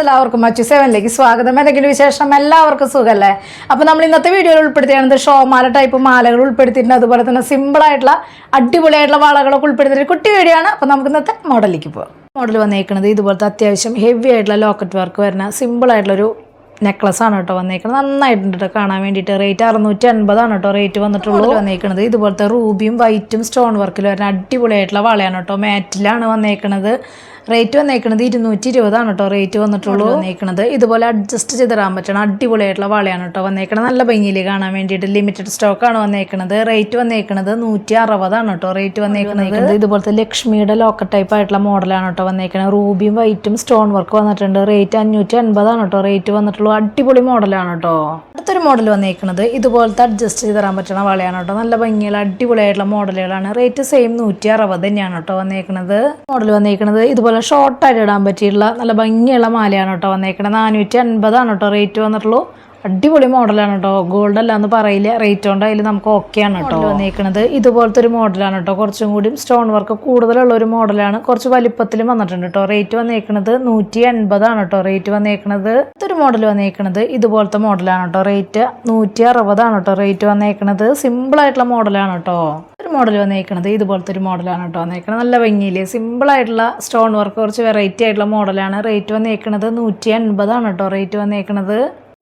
എല്ലാവർക്കും മച്ചു സെവനിലേക്ക് സ്വാഗതം. എന്തെങ്കിലും വിശേഷം? എല്ലാവർക്കും സുഖമല്ലേ? അപ്പോൾ നമ്മൾ ഇന്നത്തെ വീഡിയോയിൽ ഉൾപ്പെടുത്തിയാണ് ഷോമാല ടൈപ്പ് മാലകൾ ഉൾപ്പെടുത്തിയിട്ടുണ്ട്. അതുപോലെ തന്നെ സിമ്പിളായിട്ടുള്ള അടിപൊളിയായിട്ടുള്ള വളകളൊക്കെ ഉൾപ്പെടുത്തിയിട്ട് കുട്ടി വീഡിയോ ആണ്. അപ്പോൾ നമുക്ക് ഇന്നത്തെ മോഡലിലേക്ക് പോകാം. മോഡൽ വന്നേക്കുന്നത് ഇതുപോലത്തെ അത്യാവശ്യം ഹെവി ആയിട്ടുള്ള ലോക്കറ്റ് വർക്ക് വരുന്ന സിമ്പിളായിട്ടുള്ളൊരു നെക്ലസ് ആണ് കേട്ടോ വന്നേക്കുന്നത്. നന്നായിട്ടുണ്ട് കേട്ടോ കാണാൻ വേണ്ടിയിട്ട്. റേറ്റ് 650 കേട്ടോ റേറ്റ് വന്നിട്ടുള്ളൂ. വന്നേക്കുന്നത് ഇതുപോലത്തെ റൂബിയും വൈറ്റും സ്റ്റോൺ വർക്കിൽ വരുന്ന അടിപൊളിയായിട്ടുള്ള വളയാണ് കേട്ടോ. മാറ്റിലാണ് വന്നേക്കുന്നത്. റേറ്റ് വന്നേക്കുന്നത് 220 കേട്ടോ റേറ്റ് വന്നിട്ടുള്ളൂ. വന്നേക്കുന്നത് ഇതുപോലെ അഡ്ജസ്റ്റ് ചെയ്തിടാൻ പറ്റണം അടിപൊളിയായിട്ടുള്ള വളയാണ് കേട്ടോ വന്നേക്കുന്നത്. നല്ല ഭംഗിയിൽ കാണാൻ വേണ്ടിയിട്ട് ലിമിറ്റഡ് സ്റ്റോക്കാണ് വന്നേക്കുന്നത്. റേറ്റ് വന്നേക്കുന്നത് 160 കേട്ടോ റേറ്റ് വന്നേക്കുന്നത്. ഇതുപോലത്തെ ലക്ഷ്മിയുടെ ലോക്കറ്റ് ടൈപ്പ് ആയിട്ടുള്ള മോഡലാണ് കേട്ടോ വന്നേക്കുന്നത്. റൂബിയും വൈറ്റും സ്റ്റോൺ വർക്ക് വന്നിട്ടുണ്ട്. റേറ്റ് 580 കേട്ടോ റേറ്റ് വന്നിട്ടുള്ളൂ. അടിപൊളി മോഡലാണ് കേട്ടോ. അടുത്തൊരു മോഡൽ വന്നേക്കുന്നത് ഇതുപോലത്തെ അഡ്ജസ്റ്റ് ചെയ്തിടാൻ പറ്റുന്ന വളയാണ് കേട്ടോ. നല്ല ഭംഗിയുള്ള അടിപൊളിയായിട്ടുള്ള മോഡലുകളാണ്. റേറ്റ് സെയിം 160 തന്നെയാണ് കേട്ടോ വന്നേക്കുന്നത്. മോഡൽ വന്നേക്കുന്നത് ഇതുപോലെ ഷോർട്ടായിട്ട് ഇടാൻ പറ്റിയിട്ടുള്ള നല്ല ഭംഗിയുള്ള മാലയാണ് കേട്ടോ വന്നേക്കുന്നത്. 450 കേട്ടോ റേറ്റ് വന്നിട്ടുള്ളൂ. അടിപൊളി മോഡലാണ് കേട്ടോ. ഗോൾഡ് അല്ല എന്ന് പറയില്ല. റേറ്റ് കൊണ്ട് അതിൽ നമുക്ക് ഓക്കെയാണ് കേട്ടോ. വന്നേക്കുന്നത് ഇതുപോലത്തെ ഒരു മോഡലാണ് കേട്ടോ. കുറച്ചും കൂടി സ്റ്റോൺ വർക്ക് കൂടുതലുള്ള ഒരു മോഡലാണ്. കുറച്ച് വലിപ്പത്തിലും വന്നിട്ടുണ്ട് കേട്ടോ. റേറ്റ് വന്നേക്കുന്നത് 180 കേട്ടോ റേറ്റ് വന്നേക്കുന്നത്. ഇതൊരു മോഡൽ വന്നേക്കുന്നത് ഇതുപോലത്തെ മോഡലാണ് കേട്ടോ. റേറ്റ് 160 കേട്ടോ റേറ്റ് വന്നേക്കുന്നത്. സിമ്പിൾ ആയിട്ടുള്ള മോഡലാണ് കേട്ടോ. ഒരു മോഡൽ വന്നേക്കുന്നത് ഇതുപോലത്തെ ഒരു മോഡലാണ് കേട്ടോ വന്നേക്കുന്നത്. നല്ല ഭംഗിയില്ലേ സിമ്പിളായിട്ടുള്ള സ്റ്റോൺ വർക്ക് കുറച്ച് വെറൈറ്റി ആയിട്ടുള്ള മോഡലാണ്. റേറ്റ് വന്നേക്കുന്നത് 180 കേട്ടോ റേറ്റ് വന്നേക്കുന്നത്.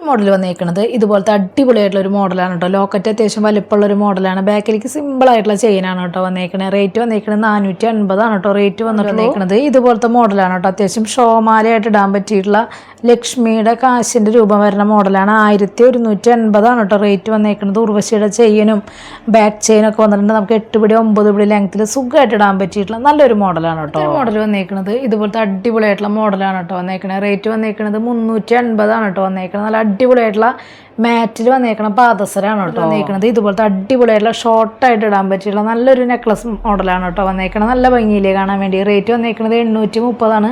മോഡൽ വന്നേക്കുന്നത് ഇതുപോലത്തെ അടിപൊളിയായിട്ടുള്ള ഒരു മോഡലാണ് കേട്ടോ. ലോക്കറ്റ് അത്യാവശ്യം വലിപ്പമുള്ള ഒരു മോഡലാണ്. ബാക്കിലേക്ക് സിമ്പിൾ ആയിട്ടുള്ള ചെയിനാണ് കേട്ടോ വന്നേക്കുന്നത്. റേറ്റ് വന്നേക്കുന്നത് 450 കേട്ടോ റേറ്റ് വന്നിട്ടുള്ളത്. ഇതുപോലത്തെ മോഡലാണ് കേട്ടോ. അത്യാവശ്യം ഷോമാലയായിട്ട് ഇടാൻ പറ്റിയിട്ടുള്ള ലക്ഷ്മിയുടെ കാശിൻ്റെ രൂപം വരുന്ന മോഡലാണ്. 1180 കേട്ടോ റേറ്റ് വന്നേക്കുന്നത്. ഉർവശിയുടെ ചെയിനും ബാക്ക് ചെയിനൊക്കെ വന്നിട്ടുണ്ട്. നമുക്ക് 8 പിടി 9 പിടി ലെങ്ത്തിൽ സുഖമായിട്ട് ഇടാൻ പറ്റിയിട്ടുള്ള നല്ലൊരു മോഡലാണ് കേട്ടോ. മോഡൽ വന്നേക്കുന്നത് ഇതുപോലത്തെ അടിപൊളിയായിട്ടുള്ള മോഡലാണ് കേട്ടോ വന്നേക്കുന്നത്. റേറ്റ് വന്നേക്കുന്നത് 380 കേട്ടോ വന്നേക്കുന്നത്. നല്ല അടിപൊളിയായിട്ടുള്ള മാറ്റിൽ വന്നേക്കണ പാദസരാണ് കേട്ടോ വന്നേക്കുന്നത്. ഇതുപോലത്തെ അടിപൊളിയായിട്ടുള്ള ഷോർട്ടായിട്ട് ഇടാൻ പറ്റിയുള്ള നല്ലൊരു നെക്ലസ് മോഡലാണ് കേട്ടോ വന്നേക്കണം. നല്ല ഭംഗിയിലേ കാണാൻ വേണ്ടി. റേറ്റ് വന്നേക്കുന്നത് 830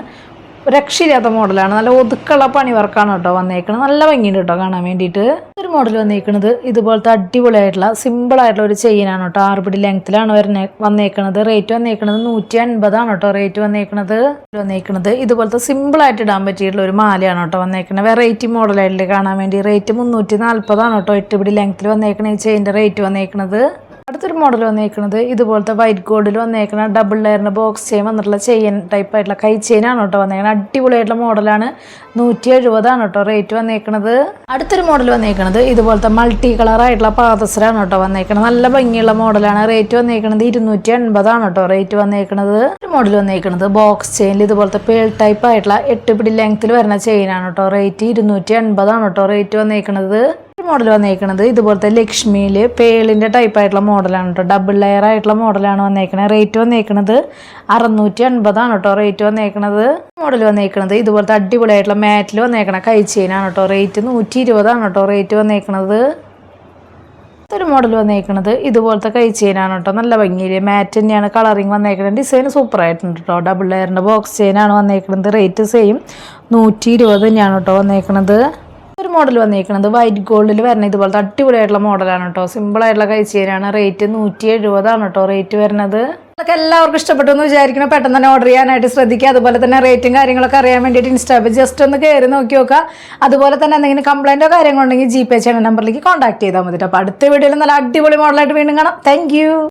രക്ഷയില്ലാത്ത മോഡലാണ്. നല്ല ഒതുക്കുള്ള പണി വർക്കാണ് കേട്ടോ വന്നേക്കുന്നത്. നല്ല ഭംഗിയുണ്ട് കേട്ടോ കാണാൻ വേണ്ടിയിട്ട്. ഒരു മോഡൽ വന്നേക്കുന്നത് ഇതുപോലത്തെ അടിപൊളിയായിട്ടുള്ള സിമ്പിളായിട്ടുള്ള ഒരു ചെയിനാണ് കേട്ടോ. 6 പിടി ലെങ്ത്തിലാണ് വന്നേക്കുന്നത്. റേറ്റ് വന്നേക്കുന്നത് 150 കേട്ടോ റേറ്റ് വന്നേക്കുന്നത്. ഇതുപോലത്തെ സിമ്പിളായിട്ട് ഇടാൻ പറ്റിയിട്ടുള്ള ഒരു മാലയാണ് കേട്ടോ വന്നേക്കുന്നത്. വെറൈറ്റി മോഡലായിട്ട് കാണാൻ വേണ്ടി. റേറ്റ് 340 കേട്ടോ 8 പിടി ലെങ്ത്തിൽ വന്നേക്കുന്ന ഈ ചെയിൻ്റെ റേറ്റ് വന്നേക്കുന്നത്. അടുത്തൊരു മോഡൽ വന്നേക്കുന്നത് ഇതുപോലത്തെ വൈറ്റ് ഗോൾഡിൽ വന്നേക്കുന്ന ഡബിൾ ലെയറിൻ്റെ ബോക്സ് ചെയിൻ വന്നിട്ടുള്ള ചെയിൻ ടൈപ്പ് ആയിട്ടുള്ള കൈ ചെയിനാണ് കേട്ടോ വന്നേക്കുന്നത്. അടിപൊളിയായിട്ടുള്ള മോഡലാണ്. 170 കേട്ടോ റേറ്റ് വന്നേക്കുന്നത്. അടുത്തൊരു മോഡൽ വന്നേക്കുന്നത് ഇതുപോലത്തെ മൾട്ടി കളറായിട്ടുള്ള പാദസരാണ് കേട്ടോ വന്നേക്കുന്നത്. നല്ല ഭംഗിയുള്ള മോഡലാണ്. റേറ്റ് വന്നേക്കുന്നത് 280 കേട്ടോ റേറ്റ് വന്നേക്കുന്നത്. ഒരു മോഡൽ വന്നേക്കുന്നത് ബോക്സ് ചെയിനിൽ ഇതുപോലത്തെ പേൾ ടൈപ്പ് ആയിട്ടുള്ള 8 പിടി ലെങ്ത്തിൽ വരുന്ന ചെയിനാണ് കേട്ടോ. റേറ്റ് 280 കേട്ടോ റേറ്റ് വന്നേക്കുന്നത്. മോഡൽ വന്നേക്കുന്നത് ഇതുപോലത്തെ ലക്ഷ്മിയിൽ പേളിൻ്റെ ടൈപ്പ് ആയിട്ടുള്ള മോഡലാണ് കേട്ടോ. ഡബിൾ ലെയർ ആയിട്ടുള്ള മോഡലാണ് വന്നേക്കുന്നത്. റേറ്റ് വന്നേക്കുന്നത് 680 കേട്ടോ റേറ്റ് വന്നേക്കുന്നത്. മോഡൽ വന്നേക്കുന്നത് ഇതുപോലത്തെ അടിപൊളിയായിട്ടുള്ള മാറ്റിൽ വന്നേക്കണ കൈ ചെയിനാണ് കേട്ടോ. റേറ്റ് 120 കേട്ടോ റേറ്റ് വന്നേക്കുന്നത്. ഒരു മോഡൽ വന്നേക്കുന്നത് ഇതുപോലത്തെ കൈ ചെയിനാണ് കേട്ടോ. നല്ല ഭംഗിയിൽ മാറ്റ് തന്നെയാണ് കളറിങ് വന്നേക്കുന്നത്. ഡിസൈൻ സൂപ്പർ ആയിട്ടുണ്ട് കേട്ടോ. ഡബിൾ ലെയറിൻ്റെ ബോക്സ് ചെയിനാണ് വന്നേക്കുന്നത്. റേറ്റ് സെയിം 120 തന്നെയാണ് കേട്ടോ വന്നേക്കുന്നത്. ഒരു മോഡൽ വന്നേക്കുന്നത് വൈറ്റ് ഗോൾഡിൽ വരുന്ന ഇതുപോലത്തെ അടിപൊളിയായിട്ടുള്ള മോഡലാണ് കേട്ടോ. സിമ്പിളായിട്ടുള്ള കൈ ചെയിനാണ്. റേറ്റ് 170 കേട്ടോ റേറ്റ് വരുന്നത്. അതൊക്കെ എല്ലാവർക്കും ഇഷ്ടപ്പെട്ടു എന്ന് വിചാരിക്കണം. പെട്ടെന്ന് തന്നെ ഓർഡർ ചെയ്യാനായിട്ട് ശ്രദ്ധിക്കുക. അതുപോലെ തന്നെ റേറ്റും കാര്യങ്ങളൊക്കെ അറിയാൻ വേണ്ടിയിട്ട് ഇൻസ്റ്റാഗ്രാമിൽ ജസ്റ്റ് ഒന്ന് കയറി നോക്കി നോക്കുക. അതുപോലെ തന്നെ എന്തെങ്കിലും കംപ്ലൈൻറ്റോ കാര്യങ്ങളുണ്ടെങ്കിൽ GPay ചെയ്യുന്ന നമ്പറിലേക്ക് കോൺടാക്ട് ചെയ്താൽ മതി. അപ്പോൾ അടുത്ത വീഡിയോയിൽ നല്ല അടിപൊളി മോഡലായിട്ട് വീണ്ടും കാണാം. താങ്ക്